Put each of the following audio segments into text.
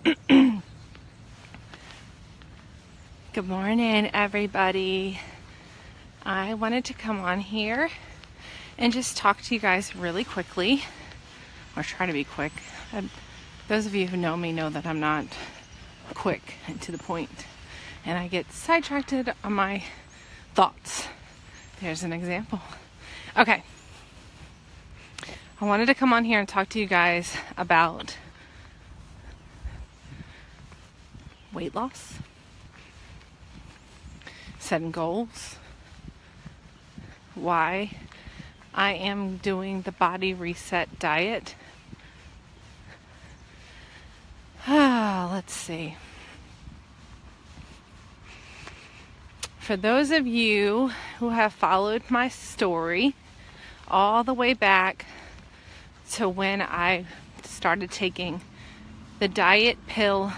Good morning, everybody. I wanted to come on here and just talk to you guys really quickly, or try to be quick. Those of you who know me know that I'm not quick and to the point, and I get sidetracked on my thoughts. There's an example. Okay. I wanted to come on here and talk to you guys about weight loss, setting goals, why I am doing the body reset diet. Let's see. For those of you who have followed my story all the way back to when I started taking the diet pill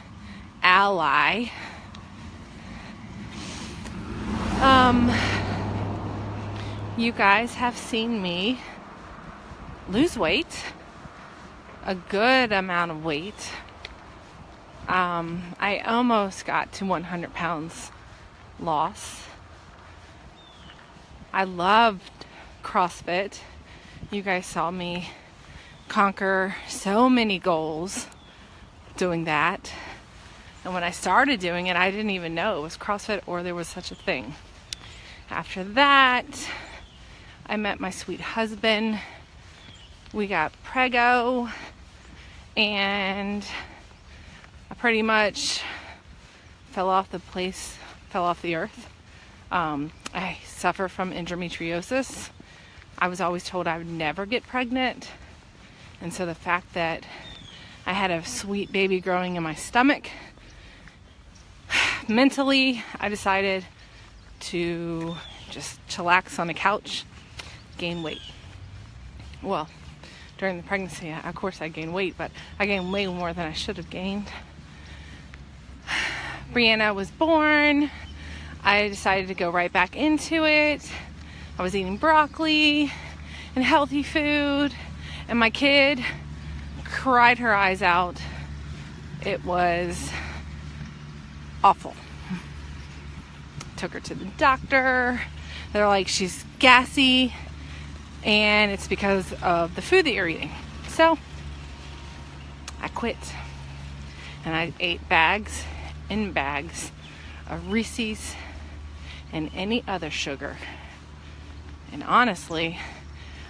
Ally, you guys have seen me lose weight, a good amount of weight. I almost got to 100 pounds loss. I loved CrossFit. You guys saw me conquer so many goals doing that. And when I started doing it, I didn't even know it was CrossFit or there was such a thing. After that, I met my sweet husband. We got preggo, and I pretty much fell off the earth. I suffer from endometriosis. I was always told I would never get pregnant. And so the fact that I had a sweet baby growing in my stomach, mentally, I decided to just chillax on the couch, gain weight. Well, during the pregnancy, of course I gained weight, but I gained way more than I should have gained. Brianna was born. I decided to go right back into it. I was eating broccoli and healthy food, and my kid cried her eyes out. It was awful. Took her to the doctor. They're like, she's gassy, and it's because of the food that you're eating. So I quit, and I ate bags and bags of Reese's and any other sugar. And honestly,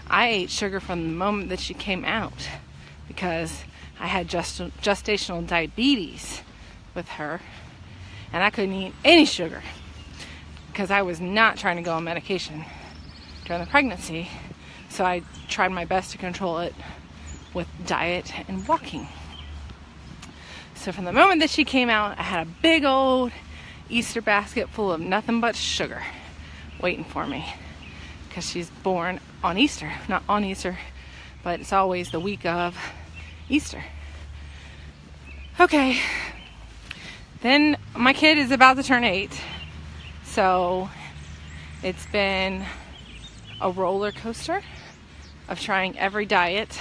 I ate sugar from the moment that she came out because I had gestational diabetes with her, and I couldn't eat any sugar because I was not trying to go on medication during the pregnancy. So I tried my best to control it with diet and walking. So from the moment that she came out, I had a big old Easter basket full of nothing but sugar waiting for me, because she's born on Easter. Not on Easter, but it's always the week of Easter. Okay. Then my kid is about to turn 8. So it's been a roller coaster of trying every diet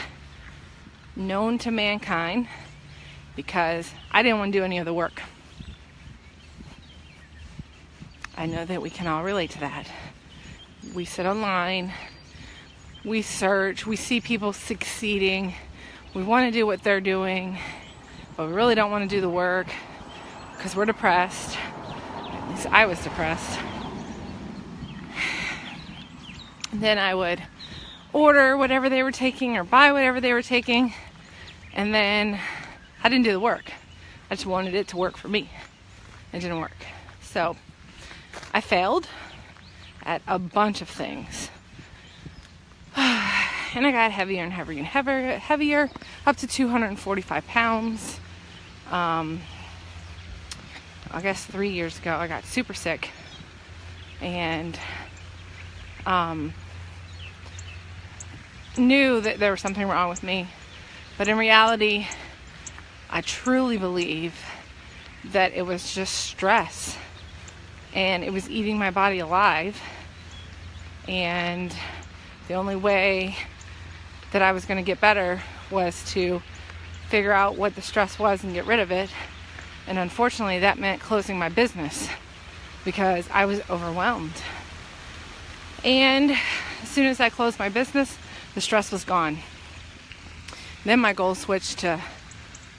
known to mankind, because I didn't want to do any of the work. I know that we can all relate to that. We sit online, we search, we see people succeeding, we want to do what they're doing, but we really don't want to do the work because we're depressed. At least I was depressed. And then I would order whatever they were taking or buy whatever they were taking, and then I didn't do the work. I just wanted it to work for me. It didn't work. So I failed at a bunch of things. And I got heavier and heavier and heavier, up to 245 pounds. I guess 3 years ago, I got super sick. And knew that there was something wrong with me. But in reality, I truly believe that it was just stress. And it was eating my body alive. And the only way that I was going to get better was to figure out what the stress was and get rid of it. And unfortunately, that meant closing my business because I was overwhelmed. And as soon as I closed my business, the stress was gone. Then my goal switched to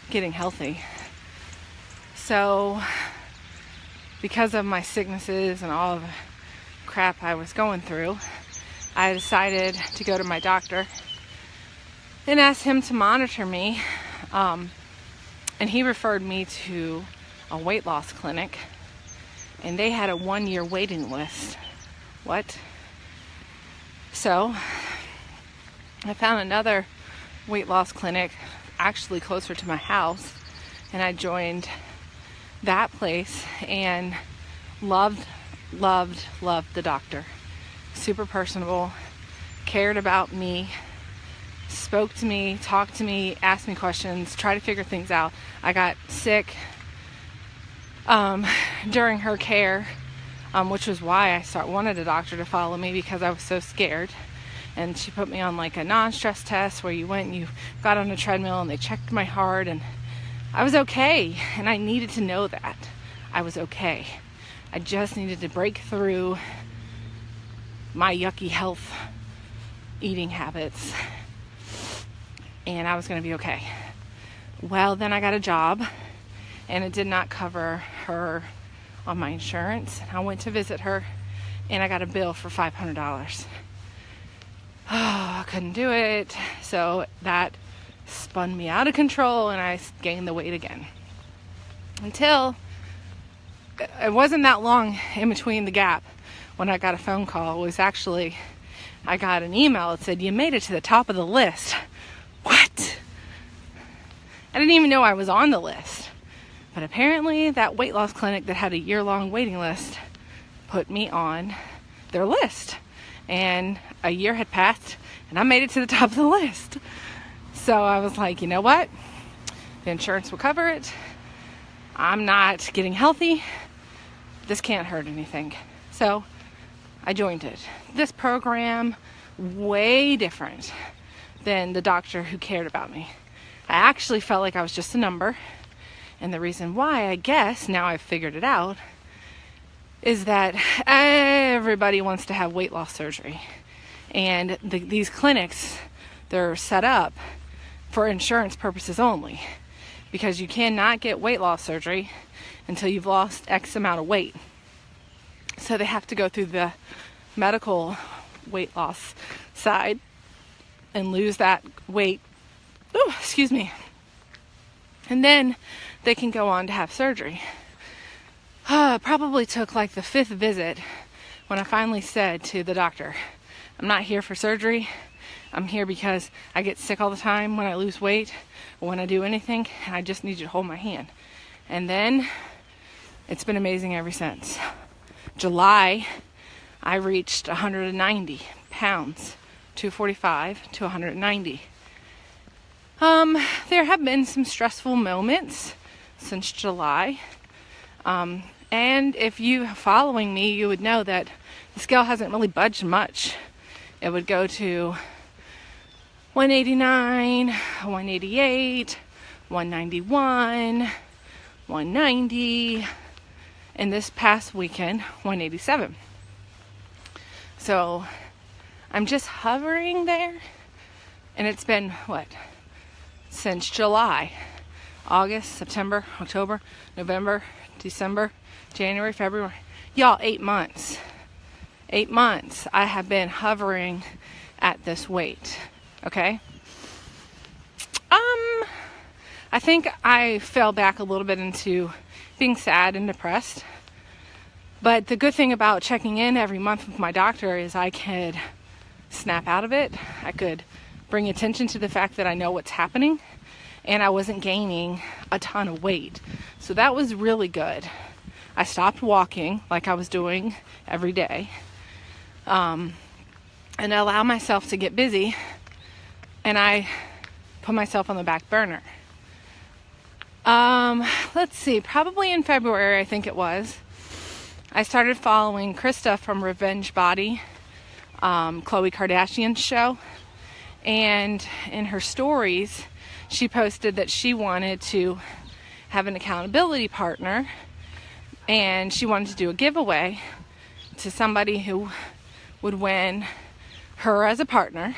getting healthy. So because of my sicknesses and all of the crap I was going through, I decided to go to my doctor and ask him to monitor me. And he referred me to a weight loss clinic, and they had a 1-year waiting list. What? So I found another weight loss clinic actually closer to my house, and I joined that place and loved the doctor. Super personable, cared about me, spoke to me, talked to me, asked me questions, tried to figure things out. I got sick during her care, which was why I wanted a doctor to follow me, because I was so scared. And she put me on like a non-stress test where you went and you got on a treadmill and they checked my heart, and I was okay. And I needed to know that I was okay. I just needed to break through my yucky health eating habits, and I was going to be okay. Well, then I got a job, and it did not cover her on my insurance. I went to visit her, and I got a bill for $500. Oh, I couldn't do it. So that spun me out of control, and I gained the weight again. Until it wasn't that long in between the gap when I got a phone call. It was actually, I got an email that said, "You made it to the top of the list." What? I didn't even know I was on the list. But apparently that weight loss clinic that had a year-long waiting list put me on their list. And a year had passed, and I made it to the top of the list. So I was like, you know what? The insurance will cover it. I'm not getting healthy. This can't hurt anything. So I joined it. This program, way different than the doctor who cared about me. I actually felt like I was just a number. And the reason why, I guess, now I've figured it out, is that everybody wants to have weight loss surgery. And these clinics, they're set up for insurance purposes only. Because you cannot get weight loss surgery until you've lost X amount of weight. So they have to go through the medical weight loss side and lose that weight. Oh, excuse me. And then they can go on to have surgery. Probably took like the 5th visit when I finally said to the doctor, "I'm not here for surgery. I'm here because I get sick all the time when I lose weight or when I do anything, and I just need you to hold my hand." And then it's been amazing ever since. July, I reached 190 pounds, 245 to 190. There have been some stressful moments since July. And if you are following me, you would know that the scale hasn't really budged much. It would go to 189, 188, 191, 190, and this past weekend, 187. So I'm just hovering there, and it's been, since July, August, September, October, November, December, January, February. Y'all, 8 months. 8 months I have been hovering at this weight. Okay? I think I fell back a little bit into being sad and depressed. But the good thing about checking in every month with my doctor is I could snap out of it. I could bring attention to the fact that I know what's happening, and I wasn't gaining a ton of weight. So that was really good. I stopped walking like I was doing every day, and I allowed myself to get busy, and I put myself on the back burner. Let's see, probably in February, I think it was, I started following Krista from Revenge Body, Khloe Kardashian's show. And in her stories, she posted that she wanted to have an accountability partner, and she wanted to do a giveaway to somebody who would win her as a partner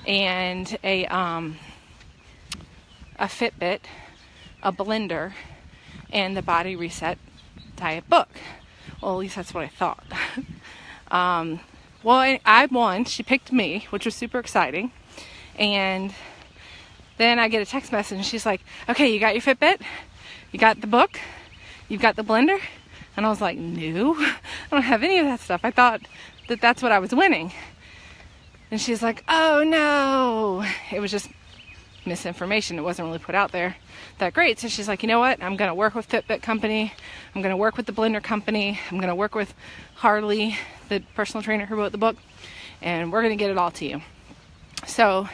and a Fitbit, a blender, and the Body Reset Diet book. Well, at least that's what I thought. Well, I won. She picked me, which was super exciting. And then I get a text message, and she's like, okay, you got your Fitbit? You got the book? You've got the blender? And I was like, no, I don't have any of that stuff. I thought that that's what I was winning. And she's like, oh no. It was just misinformation. It wasn't really put out there that great. So she's like, you know what? I'm going to work with Fitbit company. I'm going to work with the blender company. I'm going to work with Harley, the personal trainer who wrote the book. And we're going to get it all to you. So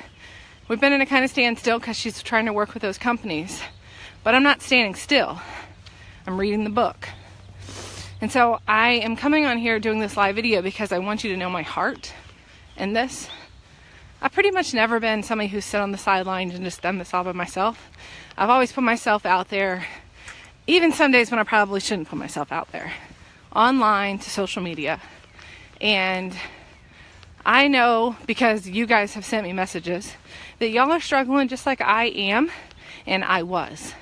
we've been in a kind of standstill because she's trying to work with those companies. But I'm not standing still. I'm reading the book. And so I am coming on here doing this live video because I want you to know my heart in this. I've pretty much never been somebody who's sit on the sidelines and just done this all by myself. I've always put myself out there, even some days when I probably shouldn't put myself out there, online to social media. And I know, because you guys have sent me messages, that y'all are struggling just like I am and I was.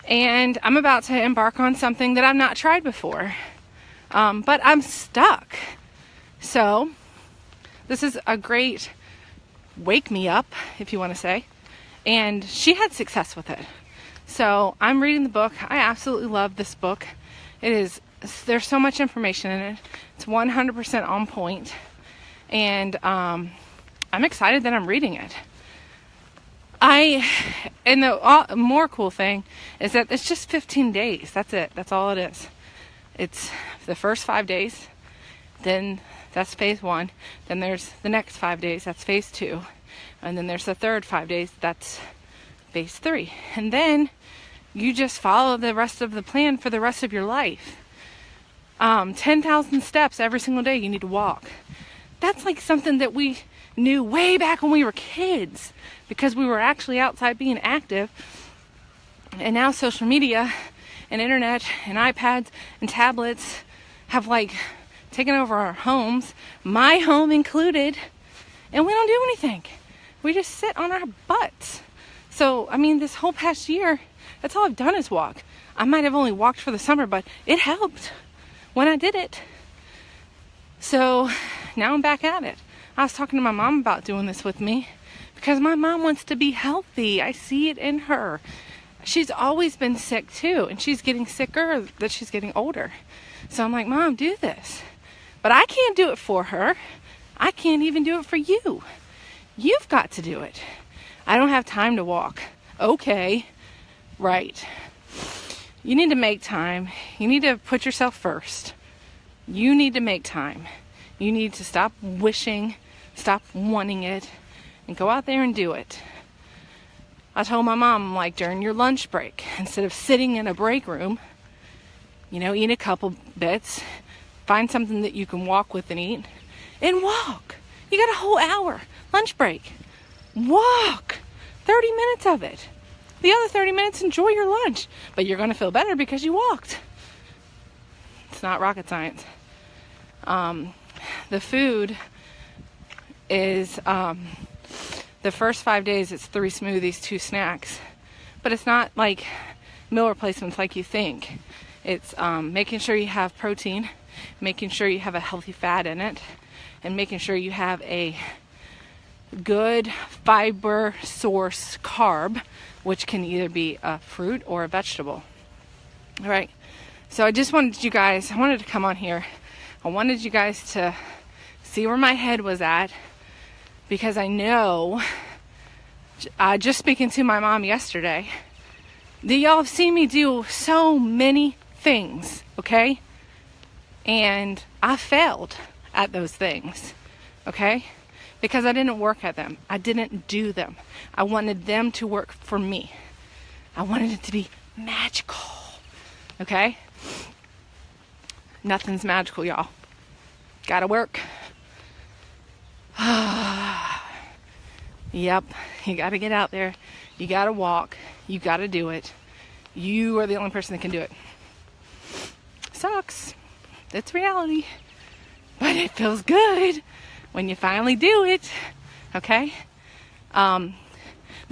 And I'm about to embark on something that I've not tried before. But I'm stuck. So this is a great wake me up, if you want to say. And she had success with it. So I'm reading the book. I absolutely love this book. There's so much information in it. It's 100% on point. And I'm excited that I'm reading it. And the more cool thing is that it's just 15 days. That's it. That's all it is. It's the first 5 days. Then that's phase 1. Then there's the next 5 days. That's phase 2. And then there's the third 5 days. That's phase 3. And then you just follow the rest of the plan for the rest of your life. 10,000 steps every single day you need to walk. That's like something that we knew way back when we were kids, because we were actually outside being active. And now social media and internet and iPads and tablets have like taken over our homes, my home included, and we don't do anything. We just sit on our butts. So, I mean, this whole past year, that's all I've done is walk. I might have only walked for the summer, but it helped when I did it. So now I'm back at it. I was talking to my mom about doing this with me because my mom wants to be healthy. I see it in her. She's always been sick too, and she's getting sicker that she's getting older. So I'm like, Mom, do this. But I can't do it for her. I can't even do it for you. You've got to do it. I don't have time to walk. Okay, right. You need to make time. You need to put yourself first. You need to make time. You need to stop wishing, stop wanting it, and go out there and do it. I told my mom, like, during your lunch break, instead of sitting in a break room, eat a couple bits, find something that you can walk with and eat, and walk. You got a whole hour lunch break. Walk 30 minutes of it. The other 30 minutes, enjoy your lunch, but you're going to feel better because you walked. It's not rocket science. The food is, the first 5 days, it's 3 smoothies, 2 snacks. But it's not like meal replacements like you think. It's making sure you have protein, making sure you have a healthy fat in it, and making sure you have a good fiber source carb, which can either be a fruit or a vegetable. All right. So I wanted to come on here. I wanted you guys to see where my head was at, because I know, just speaking to my mom yesterday, that y'all have seen me do so many things, okay? And I failed at those things, okay? Because I didn't work at them. I didn't do them. I wanted them to work for me. I wanted it to be magical, okay? Nothing's magical, y'all. Gotta work. Yep, you got to get out there. You got to walk. You got to do it. You are the only person that can do it. Sucks. That's reality. But it feels good when you finally do it. Okay? The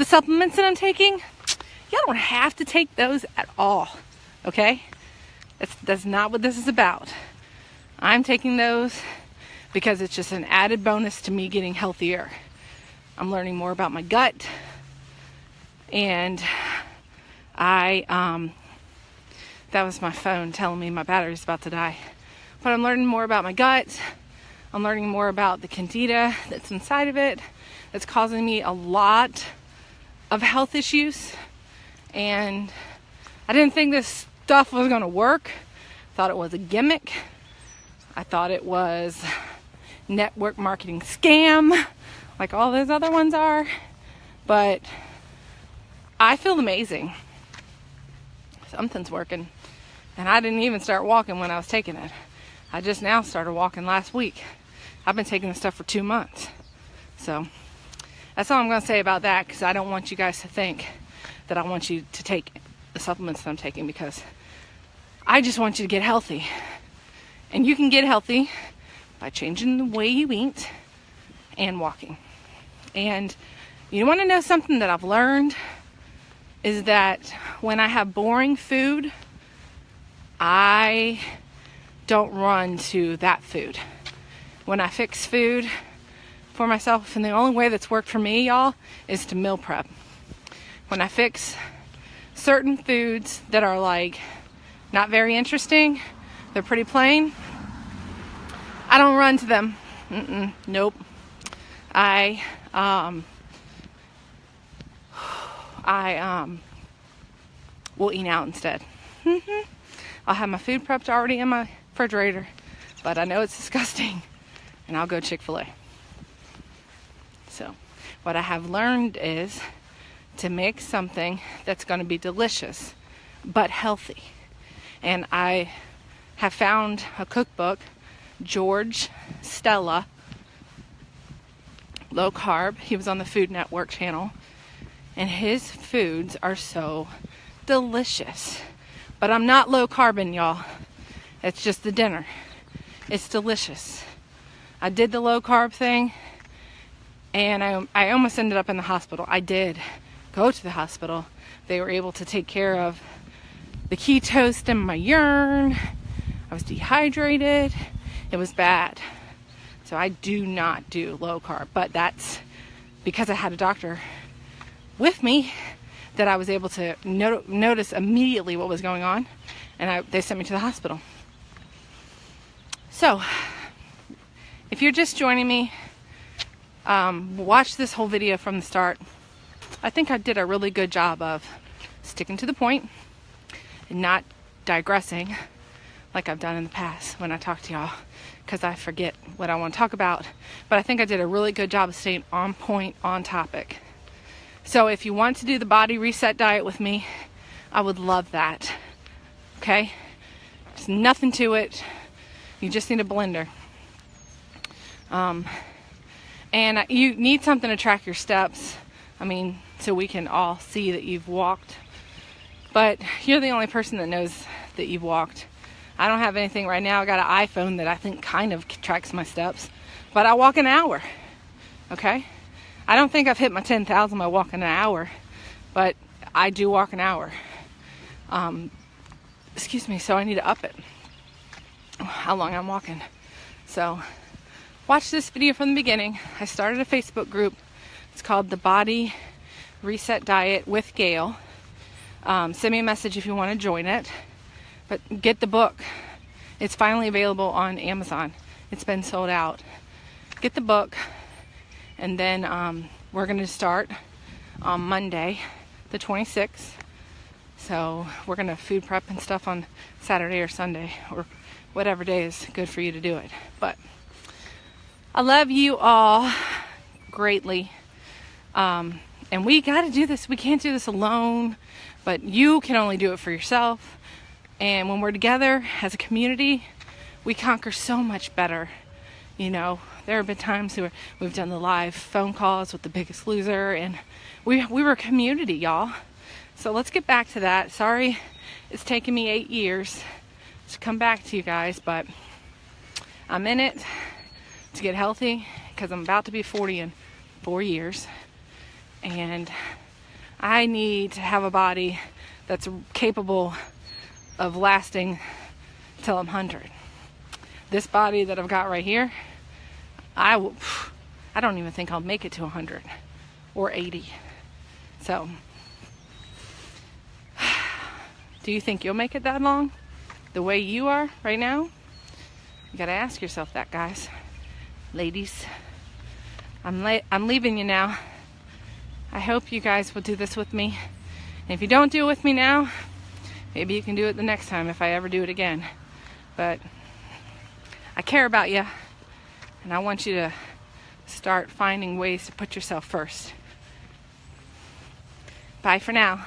supplements that I'm taking, you don't have to take those at all. Okay? That's not what this is about. I'm taking those because it's just an added bonus to me getting healthier. I'm learning more about my gut, and that was my phone telling me my battery's about to die. But I'm learning more about my gut. I'm learning more about the candida that's inside of it, that's causing me a lot of health issues. And I didn't think this stuff was going to work. I thought it was a gimmick. I thought it was network marketing scam, like all those other ones are. But I feel amazing. Something's working. And I didn't even start walking when I was taking it. I just now started walking last week. I've been taking this stuff for 2 months. So that's all I'm going to say about that, because I don't want you guys to think that I want you to take the supplements that I'm taking, because I just want you to get healthy. And you can get healthy by changing the way you eat and walking. And you want to know something that I've learned is that when I have boring food, I don't run to that food. When I fix food for myself, and the only way that's worked for me, y'all, is to meal prep. When I fix certain foods that are like not very interesting, they're pretty plain, I don't run to them. Nope. I will eat out instead. I'll have my food prepped already in my refrigerator, but I know it's disgusting, and I'll go Chick-fil-A. So what I have learned is to make something that's going to be delicious but healthy. And I have found a cookbook, George Stella, low carb. He was on the Food Network channel, and his foods are so delicious. But I'm not low carbon, y'all. It's just the dinner. It's delicious. I did the low carb thing, and I almost ended up in the hospital. I did go to the hospital. They were able to take care of the ketose in my urine. I was dehydrated. It was bad. So I do not do low carb, but that's because I had a doctor with me that I was able to notice immediately what was going on, and they sent me to the hospital. So if you're just joining me, watch this whole video from the start. I think I did a really good job of sticking to the point and not digressing like I've done in the past when I talk to y'all, because I forget what I want to talk about. But I think I did a really good job of staying on point, on topic. So if you want to do the body reset diet with me, I would love that. Okay? There's nothing to it. You just need a blender. And you need something to track your steps. I mean, so we can all see that you've walked. But you're the only person that knows that you've walked. I don't have anything right now. I got an iPhone that I think kind of tracks my steps. But I walk an hour. Okay? I don't think I've hit my 10,000 by walking an hour. But I do walk an hour. So I need to up it. How long I'm walking. So watch this video from the beginning. I started a Facebook group. It's called The Body Reset Diet with Gail. Send me a message if you want to join it. But get the book. It's finally available on Amazon. It's been sold out. Get the book. And then we're going to start on Monday, the 26th. So we're going to food prep and stuff on Saturday or Sunday, or whatever day is good for you to do it. But I love you all greatly. And we got to do this. We can't do this alone. But you can only do it for yourself. And when we're together as a community, we conquer so much better. You know, there have been times where we've done the live phone calls with The Biggest Loser, and we were a community, y'all. So let's get back to that. Sorry it's taken me 8 years to come back to you guys, but I'm in it to get healthy because I'm about to be 40 in 4 years, and I need to have a body that's capable of lasting till I'm 100. This body that I've got right here, I don't even think I'll make it to 100 or 80. So, do you think you'll make it that long? The way you are right now? You gotta ask yourself that, guys. Ladies, I'm leaving you now. I hope you guys will do this with me. And if you don't do it with me now, maybe you can do it the next time if I ever do it again. But I care about you, and I want you to start finding ways to put yourself first. Bye for now.